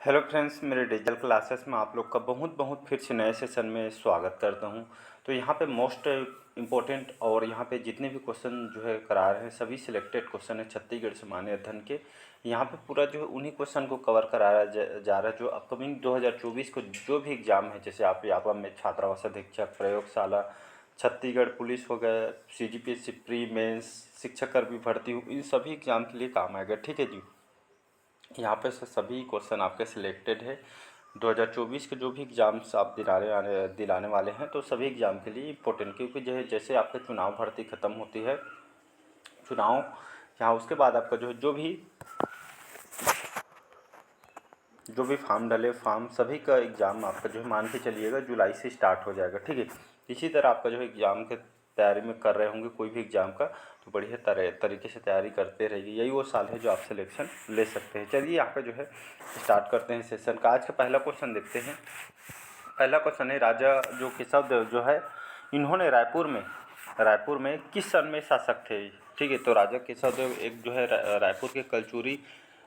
Hello friends, मेरे digital classes में आप लोग का बहुत बहुत फिर से नए सेशन में स्वागत करता हूं। तो यहाँ पे मोस्ट इम्पोर्टेंट और यहाँ पे जितने भी क्वेश्चन जो है करा रहे हैं सभी सिलेक्टेड क्वेश्चन है छत्तीसगढ़ सामान्य अध्ययन के। यहाँ पे पूरा जो है उन्हीं क्वेश्चन को कवर कराया जा रहा है जो अपकमिंग 2024 को जो भी एग्ज़ाम है, जैसे आप यहाँ में छात्रावास अधीक्षक, प्रयोगशाला, छत्तीसगढ़ पुलिस हो गया, CGPSC प्री मेंस, शिक्षक कर्मी भर्ती हो, इन सभी एग्ज़ाम के लिए काम आएगा। ठीक है जी, यहाँ पे से सभी क्वेश्चन आपके सिलेक्टेड है 2024 के जो भी एग्ज़ाम्स आप दिलाने वाले हैं, तो सभी एग्ज़ाम के लिए इम्पोर्टेंट, क्योंकि जैसे आपके चुनाव भर्ती ख़त्म होती है, चुनाव यहाँ उसके बाद आपका जो भी फॉर्म डले फॉर्म सभी का एग्ज़ाम आपका जो है मान के चलिएगा जुलाई से स्टार्ट हो जाएगा। ठीक है, इसी तरह आपका जो है एग्ज़ाम के तैयारी में कर रहे होंगे कोई भी एग्ज़ाम का, तो बढ़िया तरीके से तैयारी करते रहिए। यही वो साल है जो आप सिलेक्शन ले सकते हैं। चलिए यहाँ पे जो है स्टार्ट करते हैं सेशन का। आज का पहला क्वेश्चन देखते हैं। पहला क्वेश्चन है, राजा जो केशव देव जो है, इन्होंने रायपुर में किस सन में शासक थे। ठीक है, तो राजा केशव देव एक जो है रायपुर के कलचुरी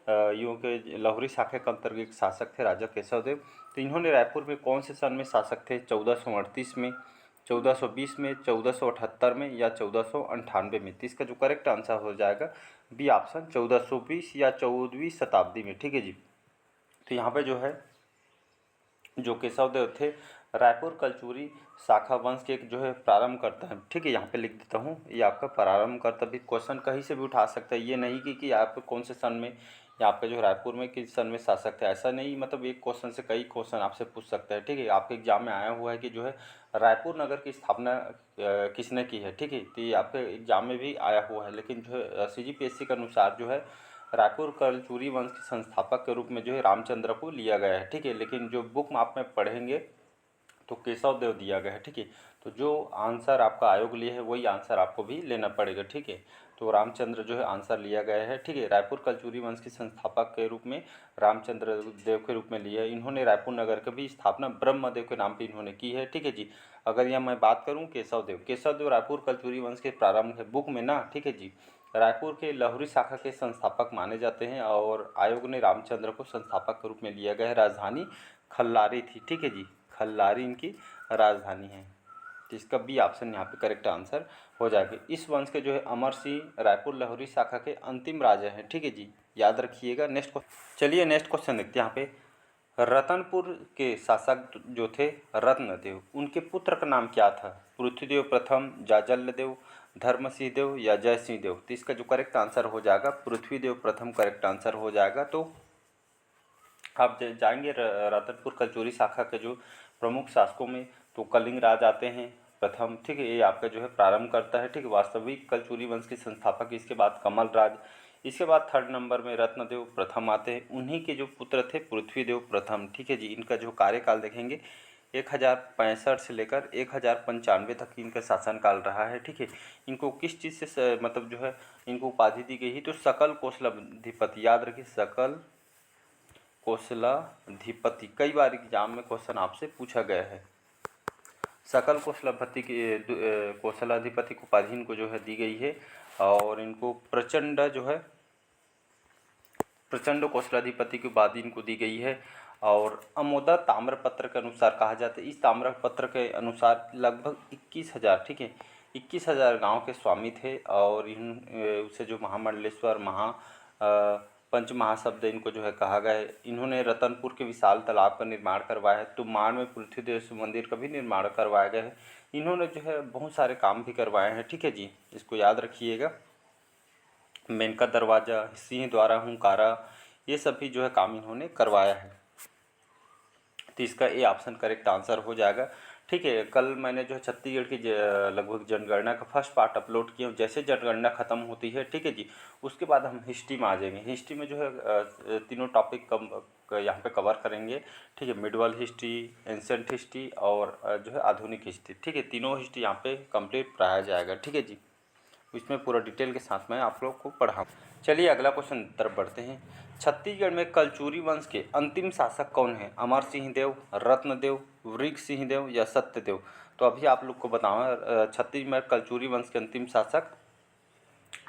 यूँ के लहुरी शाखा के अंतर्गत एक शासक थे राजा केशव देव। तो इन्होंने रायपुर में कौन से सन में शासक थे? 1438 में, 1420 में, 1478 में या 1498 में। तो इसका जो करेक्ट आंसर हो जाएगा बी ऑप्शन 1420 या 14वीं शताब्दी में। ठीक है जी, तो यहाँ पे जो है जो केशव देव थे रायपुर कलचुरी शाखा वंश के एक जो है प्रारंभ करता है। ठीक है, यहाँ पे लिख देता हूँ, ये आपका प्रारंभ करता भी क्वेश्चन कहीं से भी उठा सकता है। ये नहीं कि आप कौन से सन में या आपके जो रायपुर में किस सन में शासक थे, ऐसा नहीं। मतलब एक क्वेश्चन से कई क्वेश्चन आपसे पूछ सकता है। ठीक है, आपके एग्जाम में आया हुआ है कि जो है रायपुर नगर की स्थापना किसने की है। ठीक है, तो ये आपके एग्जाम में भी आया हुआ है, लेकिन जो है CGPSC के अनुसार जो है रायपुर कलचुरी वंश के संस्थापक के रूप में जो है रामचंद्र को लिया गया है। ठीक है, लेकिन जो बुक में आप में पढ़ेंगे तो केशव देव दिया गया है। ठीक है, तो जो आंसर आपका आयोग लिए है वही आंसर आपको भी लेना पड़ेगा। ठीक है, तो रामचंद्र जो है आंसर लिया गया है। ठीक है, रायपुर कलचुरी वंश के संस्थापक के रूप में रामचंद्र देव के रूप में लिया है। इन्होंने रायपुर नगर की भी स्थापना ब्रह्मदेव के नाम पे इन्होंने की है। ठीक है जी, अगर यह मैं बात करूँ केशव देव रायपुर कलचुरी वंश के प्रारंभ है बुक में ना। ठीक है जी, रायपुर के लहुरी शाखा के संस्थापक माने जाते हैं और आयोग ने रामचंद्र को संस्थापक के रूप में लिया गया है। राजधानी खल्लारी थी। ठीक है जी, खल्लारी इनकी राजधानी है। तो इसका बी ऑप्शन यहाँ पे करेक्ट आंसर हो जाएगा। इस वंश के जो है अमर सिंह रायपुर लहुरी शाखा के अंतिम राजा हैं। ठीक है जी, याद रखिएगा। चलिए नेक्स्ट क्वेश्चन देखते हैं। यहाँ पे रतनपुर के शासक जो थे रत्नदेव, उनके पुत्र का नाम क्या था? पृथ्वीदेव प्रथम, जाजल्लदेव, धर्मसिंह देव या जयसिंह देव। तो इसका जो करेक्ट आंसर हो जाएगा पृथ्वीदेव प्रथम करेक्ट आंसर हो जाएगा। तो आप जाएंगे रतनपुर कलचुरी शाखा के जो प्रमुख शासकों में, तो कलिंग राज आते हैं प्रथम। ठीक है, ये आपका जो है प्रारंभ करता है। ठीक है, वास्तविक कलचुरी वंश के संस्थापक। इसके बाद कमल राज, इसके बाद थर्ड नंबर में रत्नदेव प्रथम आते हैं। उन्हीं के जो पुत्र थे पृथ्वीदेव प्रथम। ठीक है जी, इनका जो कार्यकाल देखेंगे 1065 से लेकर 1095 तक इनका शासनकाल रहा है। ठीक है, इनको किस चीज़ से मतलब जो है इनको उपाधि दी गई है? तो सकल कौशलाधिपति। याद रखिए, सकल कौशलाधिपति। कई बार एग्जाम में क्वेश्चन आपसे पूछा गया है। सकल कौशलाधिपति को उपाधि इनको जो है दी गई है और इनको प्रचंड कौशलाधिपति की उपाधि इनको दी गई है। और अमोदा ताम्रपत्र के अनुसार कहा जाता है, इस ताम्रपत्र के अनुसार लगभग 21,000, ठीक है, 21,000 गाँव के स्वामी थे। और इन उसे जो महामंडलेश्वर पंच महाशब्द इनको जो है कहा गया है। इन्होंने रतनपुर के विशाल तालाब का निर्माण करवाया है। तुमाड़ में पृथ्वीदेव मंदिर का भी निर्माण करवाया गया है। इन्होंने जो है बहुत सारे काम भी करवाए हैं। ठीक है जी, इसको याद रखिएगा। मेनका दरवाज़ा, सिंह द्वारा हुंकारा, ये सभी जो है काम इन्होंने करवाया है। तो इसका ए ऑप्शन करेक्ट आंसर हो जाएगा। ठीक है, कल मैंने जो है छत्तीसगढ़ की लगभग जनगणना का फर्स्ट पार्ट अपलोड किया हूँ। जैसे जनगणना खत्म होती है, ठीक है जी, उसके बाद हम हिस्ट्री में आ जाएंगे। हिस्ट्री में जो है तीनों टॉपिक यहाँ पे कवर करेंगे। ठीक है, मिडवल हिस्ट्री, एंशिएंट हिस्ट्री और जो है आधुनिक हिस्ट्री। ठीक है, तीनों हिस्ट्री यहाँ पे कंप्लीट पढ़ाया जाएगा। ठीक है जी, इसमें पूरा डिटेल के साथ मैं आप लोग को पढ़ाऊँ। चलिए अगला क्वेश्चन तरफ बढ़ते हैं। छत्तीसगढ़ में कलचुरी वंश के अंतिम शासक कौन है? अमर सिंह देव, रत्नदेव, वृग सिंह देव या सत्यदेव। तो अभी आप लोग को बताऊँ, छत्तीसगढ़ में कलचुरी वंश के अंतिम शासक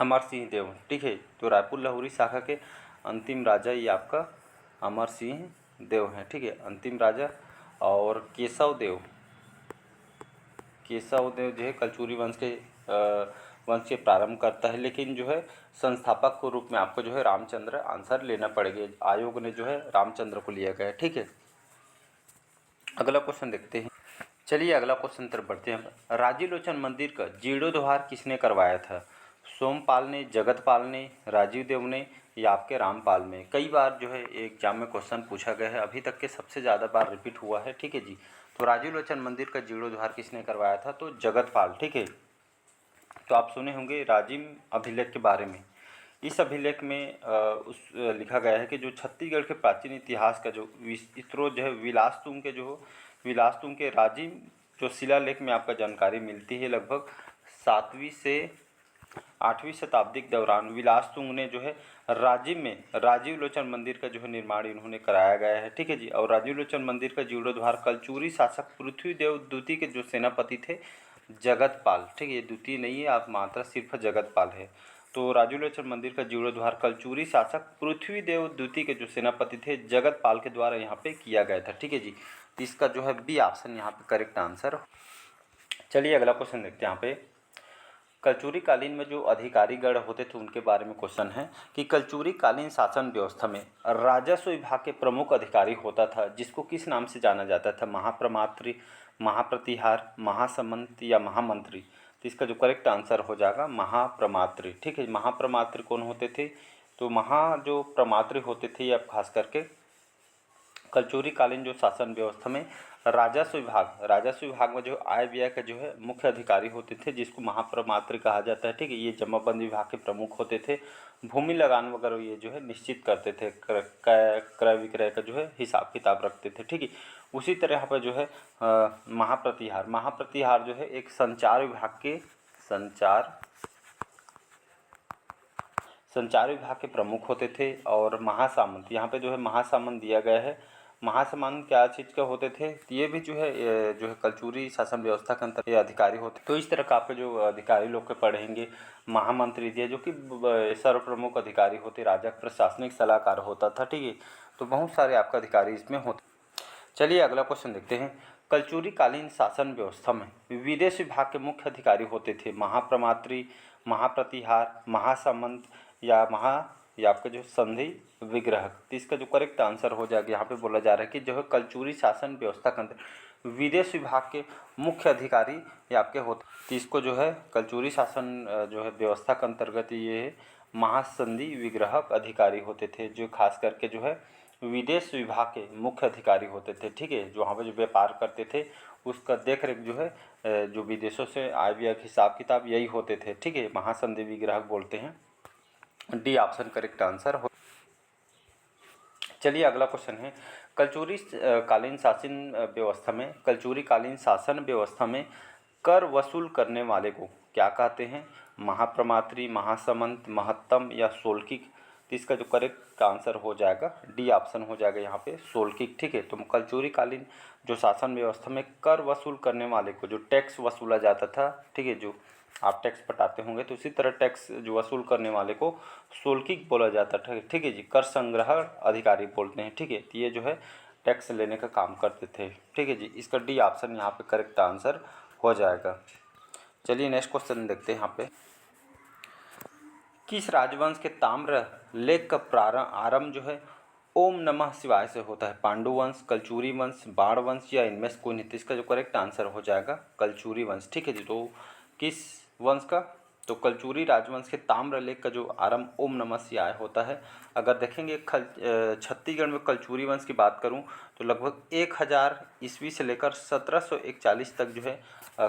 अमर सिंह देव। ठीक है, तो रायपुर लहुरी शाखा के अंतिम राजा ये आपका अमर सिंह देव हैं, ठीक है, अंतिम राजा। और केशव देव जो है कलचुरी वंश के प्रारंभ करता है, लेकिन जो है संस्थापक के रूप में आपको जो है रामचंद्र आंसर लेना पड़ेगा। आयोग ने जो है रामचंद्र को लिया गया है, ठीक है। अगला क्वेश्चन देखते हैं। चलिए अगला क्वेश्चन तरफ बढ़ते हैं। राजीव लोचन मंदिर का जीर्णोद्धार किसने करवाया था? सोमपाल ने, जगतपाल ने, राजीव देव ने या आपके रामपाल में? कई बार जो है एग्जाम में क्वेश्चन पूछा गया है, अभी तक के सबसे ज़्यादा बार रिपीट हुआ है, ठीक है जी। तो राजीव लोचन मंदिर का जीर्णोद्धार किसने करवाया था? तो जगतपाल, ठीक है। तो आप सुने होंगे राजिम अभिलेख के बारे में। इस अभिलेख में लिखा गया है कि जो छत्तीसगढ़ के प्राचीन इतिहास का जो स्रोत जो है विलासतुंग के राजिम जो शिलालेख में आपका जानकारी मिलती है। लगभग 7वीं से 8वीं शताब्दी के दौरान विलासतुंग ने जो है राजिम में राजीव लोचन मंदिर का जो है निर्माण इन्होंने कराया गया है, ठीक है जी। और राजीव लोचन मंदिर का जीर्णोद्धार कलचुरी शासक पृथ्वीदेव द्वितीय के जो सेनापति थे जगतपाल, ठीक है, ये द्वितीय नहीं है, आप मात्रा सिर्फ जगतपाल है। तो राजीव लोचन मंदिर का जीर्णोद्धार कलचुरी शासक पृथ्वीदेव द्वितीय के जो सेनापति थे जगतपाल के द्वारा यहाँ पे किया गया था, ठीक है जी। तो इसका जो है बी ऑप्शन यहाँ पे करेक्ट आंसर। चलिए अगला क्वेश्चन देखते हैं। यहाँ पे कलचुरी कालीन में जो अधिकारीगण होते थे उनके बारे में क्वेश्चन है कि कलचुरी कालीन शासन व्यवस्था में राजस्व विभाग के प्रमुख अधिकारी होता था, जिसको किस नाम से जाना जाता था? महाप्रमात्री, महाप्रतिहार, महासमंत या महामंत्री? तो इसका जो करेक्ट आंसर हो जाएगा महाप्रमात्री, ठीक है। महाप्रमात्री कौन होते थे? तो जो प्रमात्री होते थे ये अब खास करके कलचुरी कालीन जो शासन व्यवस्था में राजस्व विभाग में जो आय व्यय का जो है मुख्य अधिकारी होते थे, जिसको महाप्रमात्री कहा जाता है, ठीक है। ये जमाबंदी विभाग के प्रमुख होते थे। भूमि लगान वगैरह ये जो है निश्चित करते थे, क्रय विक्रय का जो है हिसाब किताब रखते थे, ठीक है। उसी तरह यहाँ पर जो है महाप्रतिहार जो है एक संचार विभाग के प्रमुख होते थे। और महासामंत, यहाँ पे जो है महासामंत दिया गया है। महासामंत क्या चीज़ के होते थे? ये भी जो है कलचुरी शासन व्यवस्था के अंतर्गत अधिकारी होते। तो इस तरह का आपके जो अधिकारी लोग के पढ़ेंगे। महामंत्री दिए जो कि सर्वप्रमुख अधिकारी होते, राजा प्रशासनिक सलाहकार होता था, ठीक है। तो बहुत सारे आपका अधिकारी इसमें होते। चलिए अगला क्वेश्चन देखते हैं। कलचुरी कालीन शासन व्यवस्था में विदेश विभाग के मुख्य अधिकारी होते थे महाप्रमात्री, महाप्रतिहार, महासामंत या आपका जो संधि विग्रहक? तो इसका जो करेक्ट आंसर हो जाएगा, यहाँ पे बोला जा रहा है कि जो है कलचुरी शासन व्यवस्था के अंदर विदेश विभाग के मुख्य अधिकारी ये आपके होते। तो इसको जो है कलचुरी शासन जो है व्यवस्था के अंतर्गत ये महासंधि विग्रहक अधिकारी होते थे, जो खास करके जो है विदेश विभाग के मुख्य अधिकारी होते थे, ठीक है। जो वहाँ पर जो व्यापार करते थे उसका देख रेख जो है जो विदेशों से आय व्यय हिसाब किताब यही होते थे, ठीक है। महासंधि विग्रहक बोलते हैं। डी ऑप्शन करेक्ट आंसर हो। चलिए अगला क्वेश्चन है। कलचुरी कालीन शासन व्यवस्था में कर वसूल करने वाले को क्या कहते हैं? महाप्रमात्री, महासमंत, महत्तम या सोलकिक? तो इसका जो करेक्ट आंसर हो जाएगा डी ऑप्शन हो जाएगा यहाँ पे सोलकिक, ठीक है। तो कलचुरी कालीन जो शासन व्यवस्था में कर वसूल करने वाले को जो टैक्स वसूला जाता था, ठीक है, जो आप टैक्स पटाते होंगे तो उसी तरह टैक्स जो वसूल करने वाले को शुल्किक बोला जाता है, ठीक है जी। कर संग्रह अधिकारी बोलते हैं, ठीक है। तो ये जो है टैक्स लेने का काम करते थे, ठीक है जी। इसका डी ऑप्शन यहाँ पे करेक्ट आंसर हो जाएगा। चलिए नेक्स्ट क्वेश्चन देखते हैं। यहाँ पे किस राजवंश के ताम्र लेख का आरंभ जो है ओम नमः शिवाय से होता है? पांडु वंश, कलचुरी वंश, बाण वंश या इनमें से कोई नहीं? इसका जो करेक्ट आंसर हो जाएगा कलचुरी वंश, ठीक है जी। तो किस वंश का? तो कलचुरी राजवंश के ताम्रलेख का जो आरंभ ओम नमः शिवाय होता है। अगर देखेंगे छत्तीसगढ़ में कलचुरी वंश की बात करूं तो लगभग 1000 ईस्वी से लेकर 1741 तक जो है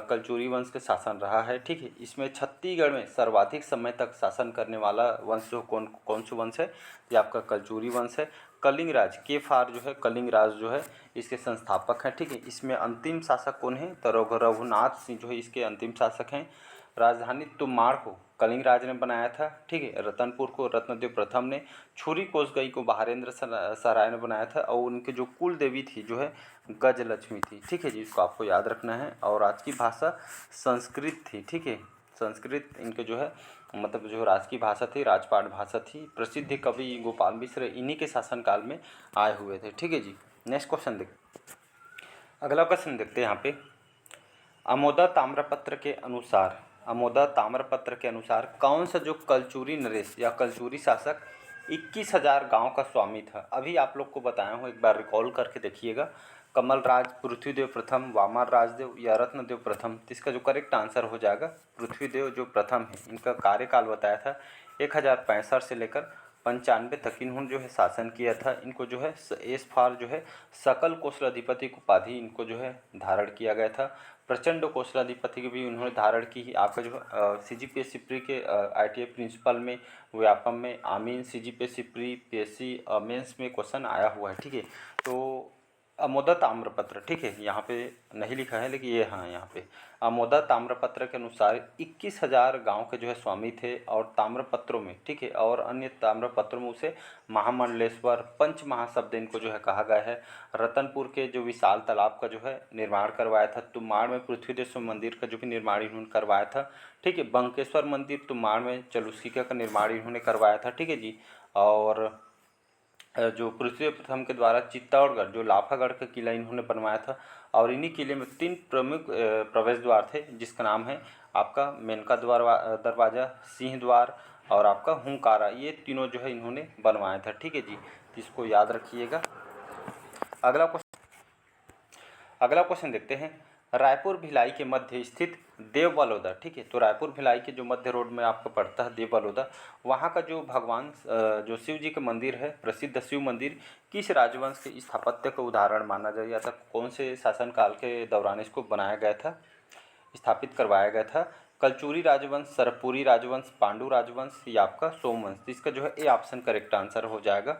कलचुरी वंश के शासन रहा है, ठीक है। इसमें छत्तीसगढ़ में सर्वाधिक समय तक शासन करने वाला वंश जो कौन सा वंश है? ये आपका कलचुरी वंश है। कलिंग राज जो है कलिंग राज जो है इसके संस्थापक हैं, ठीक है। इसमें अंतिम शासक कौन है? तो रघुनाथ सिंह जो है इसके अंतिम शासक हैं। राजधानी तुमाड़ को कलिंग राज ने बनाया था, ठीक है। रतनपुर को रत्नदेव प्रथम ने, छुरी कोसगई को बहारेंद्र सराय ने बनाया था। और उनके जो कुल देवी थी जो है गजलक्ष्मी थी, ठीक है जी। इसको आपको याद रखना है। और आज की भाषा संस्कृत थी, ठीक है, संस्कृत इनके जो है मतलब जो राजकीय भाषा थी, राजपाट भाषा थी। प्रसिद्ध कवि गोपाल मिश्र इन्हीं के शासनकाल में आए हुए थे। ठीक है जी। नेक्स्ट क्वेश्चन देख, अगला क्वेश्चन देखते हैं यहाँ पे। अमोदा ताम्रपत्र के अनुसार, अमोदा ताम्रपत्र के अनुसार कौन सा जो कलचुरी नरेश या कलचुरी शासक 21,000 गांव का स्वामी था? अभी आप लोग को बताया हूँ, एक बार रिकॉल करके देखिएगा। कमलराज, पृथ्वीदेव प्रथम, वामन राजदेव या रत्नदेव प्रथम? तो इसका जो करेक्ट आंसर हो जाएगा पृथ्वीदेव जो प्रथम है। इनका कार्यकाल बताया था 1065 से लेकर 95 तक इन्होंने जो है शासन किया था। इनको जो है एस फार जो है सकल कौशलाधिपति की उपाधि इनको जो है धारण किया गया था। प्रचंड कौशलाधिपति की भी उन्होंने धारण की। आपका जो CGPSC प्री के ITI प्रिंसिपल में, व्यापम में, आमीन CGPSC प्री, PSC मेंस में क्वेश्चन आया हुआ है। ठीक है, तो अमोदा ताम्रपत्र, ठीक है, यहाँ पे नहीं लिखा है लेकिन ये हाँ यहाँ पे अमोदा ताम्रपत्र के अनुसार 21,000 गांव के जो है स्वामी थे। और ताम्रपत्रों में, ठीक है, और अन्य ताम्रपत्रों में उसे महामंडलेश्वर, पंच महाशब्द इनको जो है कहा गया है। रतनपुर के जो विशाल तालाब का जो है निर्माण करवाया था। तुम्बाड़ में पृथ्वीदेश्वर मंदिर का जो भी निर्माण इन्होंने करवाया था। ठीक है, बंकेश्वर मंदिर तुम्बाड़ में चलुस्किका का निर्माण इन्होंने करवाया था। ठीक है जी। और जो पृथ्वी प्रथम के द्वारा चित्तौड़गढ़ जो लाफागढ़ का किला इन्होंने बनवाया था। और इन्हीं किले में 3 प्रमुख प्रवेश द्वार थे, जिसका नाम है आपका मेनका दरवाज़ा, सिंह द्वार और आपका हुंकारा। ये तीनों जो है इन्होंने बनवाया था। ठीक है जी, इसको याद रखिएगा। अगला क्वेश्चन देखते हैं। रायपुर भिलाई के मध्य स्थित देव बलौदा, ठीक है, तो रायपुर भिलाई के जो मध्य रोड में आपको पड़ता है देव बलौदा, वहाँ का जो भगवान जो शिव जी का मंदिर है, प्रसिद्ध शिव मंदिर, किस राजवंश के स्थापत्य का उदाहरण माना जाता था? कौन से शासनकाल के दौरान इसको बनाया गया था, स्थापित करवाया गया था? कलचुरी राजवंश, सरपुरी राजवंश, पांडु राजवंश या आपका सोमवंश? तो इसका जो है ए ऑप्शन करेक्ट आंसर हो जाएगा।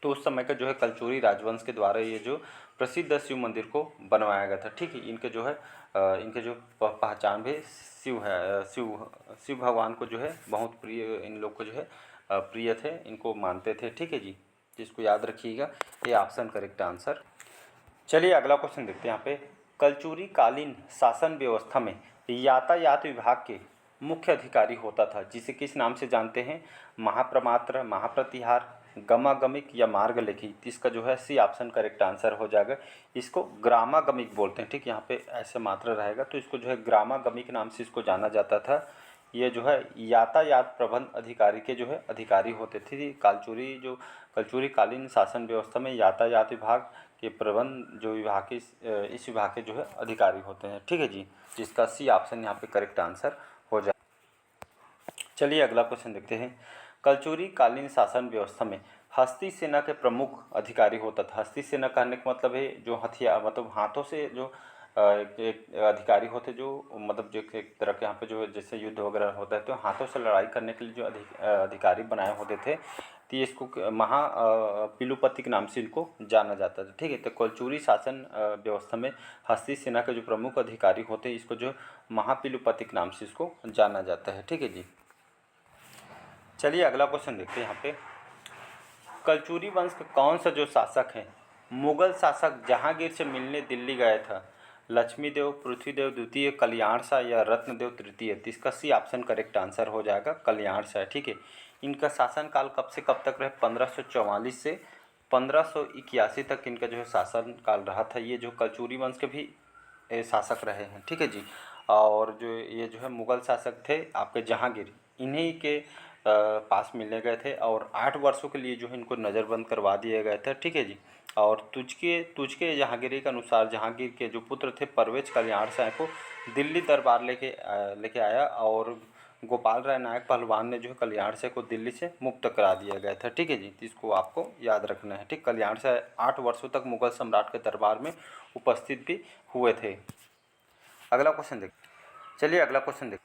तो उस समय का जो है कलचुरी राजवंश के द्वारा ये जो प्रसिद्ध शिव मंदिर को बनवाया गया था। ठीक है, इनके जो है इनके जो पहचान भी शिव है, शिव भगवान को जो है बहुत प्रिय, इन लोग को जो है प्रिय थे, इनको मानते थे। ठीक है जी, जिसको याद रखिएगा, ये ऑप्शन करेक्ट आंसर। चलिए अगला क्वेश्चन देखते हैं यहाँ पे। कलचुरी कालीन शासन व्यवस्था में यातायात विभाग के मुख्य अधिकारी होता था, जिसे किस नाम से जानते हैं? महाप्रमात्र, महाप्रतिहार, गमागमिक या मार्गलेखी? इसका जो है सी ऑप्शन करेक्ट आंसर हो जाएगा। इसको ग्रामागमिक बोलते हैं। ठीक, यहाँ पे ऐसे मात्रा रहेगा तो इसको जो है ग्रामागमिक नाम से इसको जाना जाता था। ये जो है यातायात प्रबंध अधिकारी के जो है अधिकारी होते थे। कलचुरी कालीन शासन व्यवस्था में यातायात विभाग के प्रबंध जो विभाग के इस विभाग के जो है अधिकारी होते हैं। ठीक है जी, जिसका सी ऑप्शन यहाँ पे करेक्ट आंसर हो जाए। चलिए अगला क्वेश्चन देखते हैं। कलचुरी कालीन शासन व्यवस्था में हस्ती सेना के प्रमुख अधिकारी होता था। हस्ती सेना कहने का मतलब है जो हथियार, मतलब हाथों से जो एक अधिकारी होते, जो मतलब जो एक तरह के यहाँ पे जो जैसे युद्ध वगैरह होता है तो हाथों से लड़ाई करने के लिए जो अधिकारी बनाए होते थे, तो इसको महा पिलुपति के नाम से इनको जाना जाता था। ठीक है, तो कलचुरी शासन व्यवस्था में हस्ती सेना के जो प्रमुख अधिकारी होते हैं, इसको जो महापिलुपति के नाम से इसको जाना जाता है। ठीक है जी। चलिए अगला क्वेश्चन देखते हैं यहाँ पे। कलचुरी वंश का कौन सा जो शासक है मुगल शासक जहांगीर से मिलने दिल्ली गया था? लक्ष्मीदेव, पृथ्वीदेव द्वितीय, कल्याण शाह या रत्नदेव तृतीय? तो इसका सी ऑप्शन करेक्ट आंसर हो जाएगा कल्याण शाह। ठीक है, इनका शासनकाल कब से कब तक रहे? 1544 से 1581 तक इनका जो है शासनकाल रहा था। ये जो कलचुरी वंश के भी शासक रहे हैं। ठीक है जी। और जो ये जो है मुगल शासक थे आपके जहांगीर, इन्हीं के पास मिलने गए थे और 8 वर्षों के लिए जो है इनको नज़रबंद करवा दिया गया था। ठीक है जी। और तुझके जहांगीरी के अनुसार जहांगीर के जो पुत्र थे परवेज कल्याण शाह को दिल्ली दरबार लेके आया और गोपाल राय नायक पहलवान ने जो है कल्याण शाह को दिल्ली से मुक्त करा दिया गया था। ठीक है जी, तो इसको आपको याद रखना है। ठीक, कल्याण शाह 8 वर्षों तक मुगल सम्राट के दरबार में उपस्थित भी हुए थे। अगला क्वेश्चन देख चलिए अगला क्वेश्चन देख।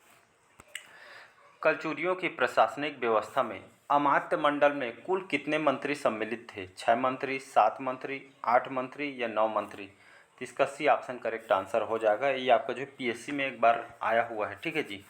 कलचुरियों की प्रशासनिक व्यवस्था में अमात्य मंडल में कुल कितने मंत्री सम्मिलित थे? 6 मंत्री, 7 मंत्री, 8 मंत्री या 9 मंत्री? तो इसका सी ऑप्शन करेक्ट आंसर हो जाएगा। ये आपका जो PSC में एक बार आया हुआ है। ठीक है जी।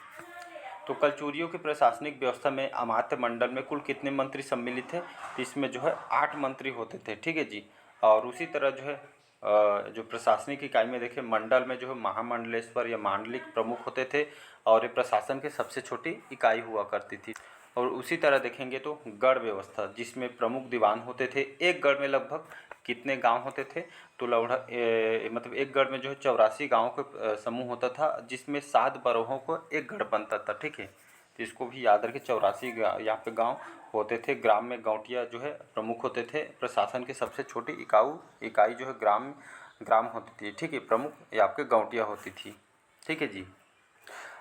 तो कलचुरियों की प्रशासनिक व्यवस्था में अमात्य मंडल में कुल कितने मंत्री सम्मिलित थे? तो इसमें जो है 8 मंत्री होते थे। ठीक है जी। और उसी तरह जो है जो प्रशासनिक इकाई में देखें मंडल में जो है महामंडलेश्वर या मांडलिक प्रमुख होते थे और ये प्रशासन की सबसे छोटी इकाई हुआ करती थी। और उसी तरह देखेंगे तो गढ़ व्यवस्था जिसमें प्रमुख दीवान होते थे। एक गढ़ में लगभग कितने गांव होते थे, तो लगभग मतलब एक गढ़ में जो है 84 गाँव का समूह होता था जिसमें 7 बरोहों को एक गढ़ बनता था। ठीक है, तो इसको भी याद रखें। 84 यहाँ पे गाँव होते थे। ग्राम में गाँवटिया जो है प्रमुख होते थे। प्रशासन की सबसे छोटी इकाई जो है ग्राम होती थी। ठीक है, प्रमुख ये आपके गाँवटिया होती थी। ठीक है जी।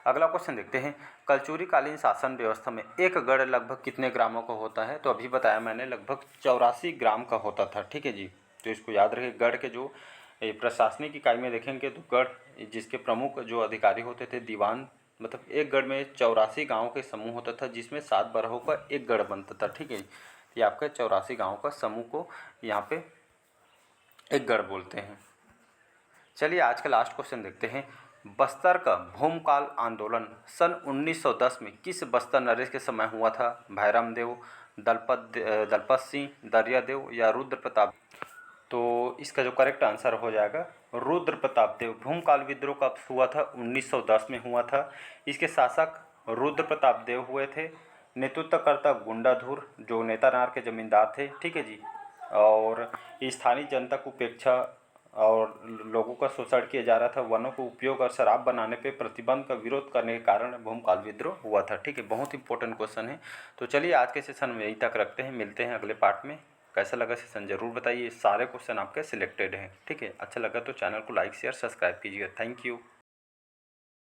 अगला क्वेश्चन देखते हैं, कलचुरी कालीन शासन व्यवस्था में एक गढ़ लगभग कितने ग्रामों का होता है, तो अभी बताया मैंने लगभग 84 ग्राम का होता था। ठीक है जी, तो इसको याद रखें। गढ़ के जो प्रशासनिक इकाई में देखेंगे तो गढ़ जिसके प्रमुख जो अधिकारी होते थे दीवान, मतलब एक गढ़ में 84 गाँव के समूह होता था जिसमें 7 बरहों का एक गढ़ बनता था। ठीक है, ये आपका 84 गाँव का समूह को यहाँ पे एक गढ़ बोलते हैं। चलिए आज का लास्ट क्वेश्चन देखते हैं, बस्तर का भूमकाल आंदोलन सन 1910 में किस बस्तर नरेश के समय हुआ था? भैरम देव, दलपत सिंह, दरियादेव या रुद्र प्रताप? तो इसका जो करेक्ट आंसर हो जाएगा रुद्र प्रताप देव। भूमकाल विद्रोह कब हुआ था? 1910 में हुआ था। इसके शासक रुद्र प्रताप देव हुए थे। नेतृत्वकर्ता गुंडाधुर जो नेतानार के जमींदार थे। ठीक है जी। और स्थानीय जनता को उपेक्षा और लोगों का शोषण किया जा रहा था। वनों को उपयोग और शराब बनाने पे प्रतिबंध का विरोध करने के कारण भूमकाल विद्रोह हुआ था। ठीक है, बहुत इंपॉर्टेंट क्वेश्चन है। तो चलिए आज के सेशन में यहीं तक रखते हैं, मिलते हैं अगले पार्ट में। कैसा लगा सेशन ज़रूर बताइए। सारे क्वेश्चन आपके सिलेक्टेड हैं। ठीक है, अच्छा लगा तो चैनल को लाइक शेयर सब्सक्राइब कीजिएगा। Thank you.